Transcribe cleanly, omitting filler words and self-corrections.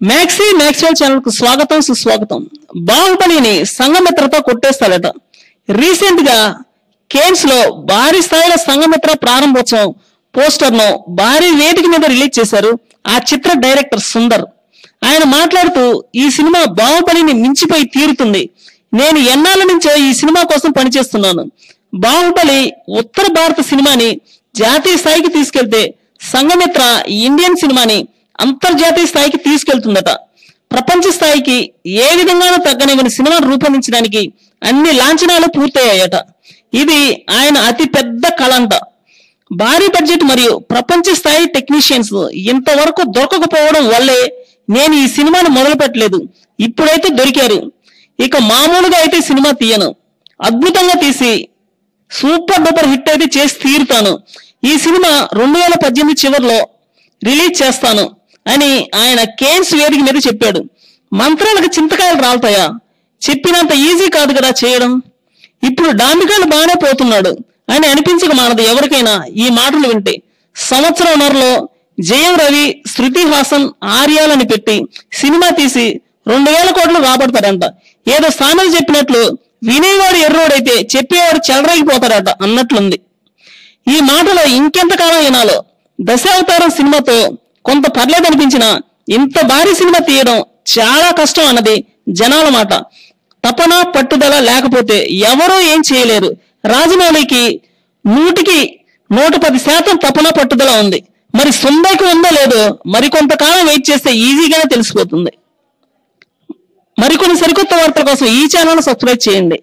Maxwell channel కు స్వాగతం సుస్వాగతం. బాహుబలిని సంఘమిత్రతో కొట్టేస్తాడట. రీసెంట్ గా కేన్స్ లో భారీ స్థాయిలో సంఘమిత్ర ప్రారంభోత్సవం పోస్టర్ ను భారీ వేదిక మీద రిలీజ్ చేశారు ఆ చిత్ర డైరెక్టర్ సుందర్. ఆయన మాట్లాడుతూ ఈ సినిమా బాహుబలిని మించిపోయి తీరుతుంది. నేను ఎన్నాళ్ళ నుంచో ఈ సినిమా కోసం పనిచేస్తున్నాను. బాహుబలి ఉత్తర భారత సినిమాని జాతీయ స్థాయికి తీసుకెళ్తే సంఘమిత్ర ఇండియన్ సినిమాని అంతర్జాతీయ స్థాయికి తీసుకెళ్తుందట. ప్రపంచ స్థాయికి ఏ విధంగానూ తగ్గనివ్వని సినిమాను రూపొందించడానికి అన్ని లాంఛనాలు పూర్తయ్యాయట. ఇది ఆయన అతి పెద్ద కళంట. భారీ బడ్జెట్ మరియు ప్రపంచ స్థాయి టెక్నీషియన్స్ ఇంతవరకు దొరకకపోవడం వల్లే నేను ఈ సినిమాను మొదలు పెట్టలేదు. ఇప్పుడైతే దొరికారు. ఇక మామూలుగా అయితే సినిమా తీయను. అద్భుతంగా తీసి సూపర్ డూపర్ హిట్ అయితే చేసి తీరుతాను. ఈ సినిమా 2018 చివరిలో రిలీజ్ చేస్తాను అని ఆయన కేన్స్ వేదిక మీద చెప్పాడు. మంత్రాలకు చింతకాయలు రాలుతాయా? చెప్పినంత ఈజీ కాదు కదా చేయడం. ఇప్పుడు డాంబికాలు బాగానే పోతున్నాడు అని అనిపించక మానదు ఎవరికైనా ఈ మాటలు వింటే. సంవత్సరంన్నరలో జయం రవి, శృతి హాసన్, ఆర్యాలని పెట్టి సినిమా తీసి 2000 కోట్లు రాబడతాడంట. ఏదో సామెత చెప్పినట్లు వినేవాడు ఎర్రోడైతే చెప్పేవాడు చెలరేగిపోతాడట అన్నట్లుంది. ఈ మాటలో ఇంకెంతకాలం వినాలో. దశావతారం సినిమాతో కొంత పర్లేదనిపించినా ఇంత భారీ సినిమా తీయడం చాలా కష్టం అన్నది జనాల మాట. తపన పట్టుదల లేకపోతే ఎవరూ ఏం చేయలేరు. రాజమౌళికి 100% తపన పట్టుదల ఉంది. మరి సుందర్కి ఉందో లేదో మరికొంతకాలం వెయిట్ చేస్తే ఈజీగానే తెలిసిపోతుంది. మరికొన్ని సరికొత్త వార్తల కోసం ఈ ఛానల్ సబ్స్క్రైబ్ చేయండి.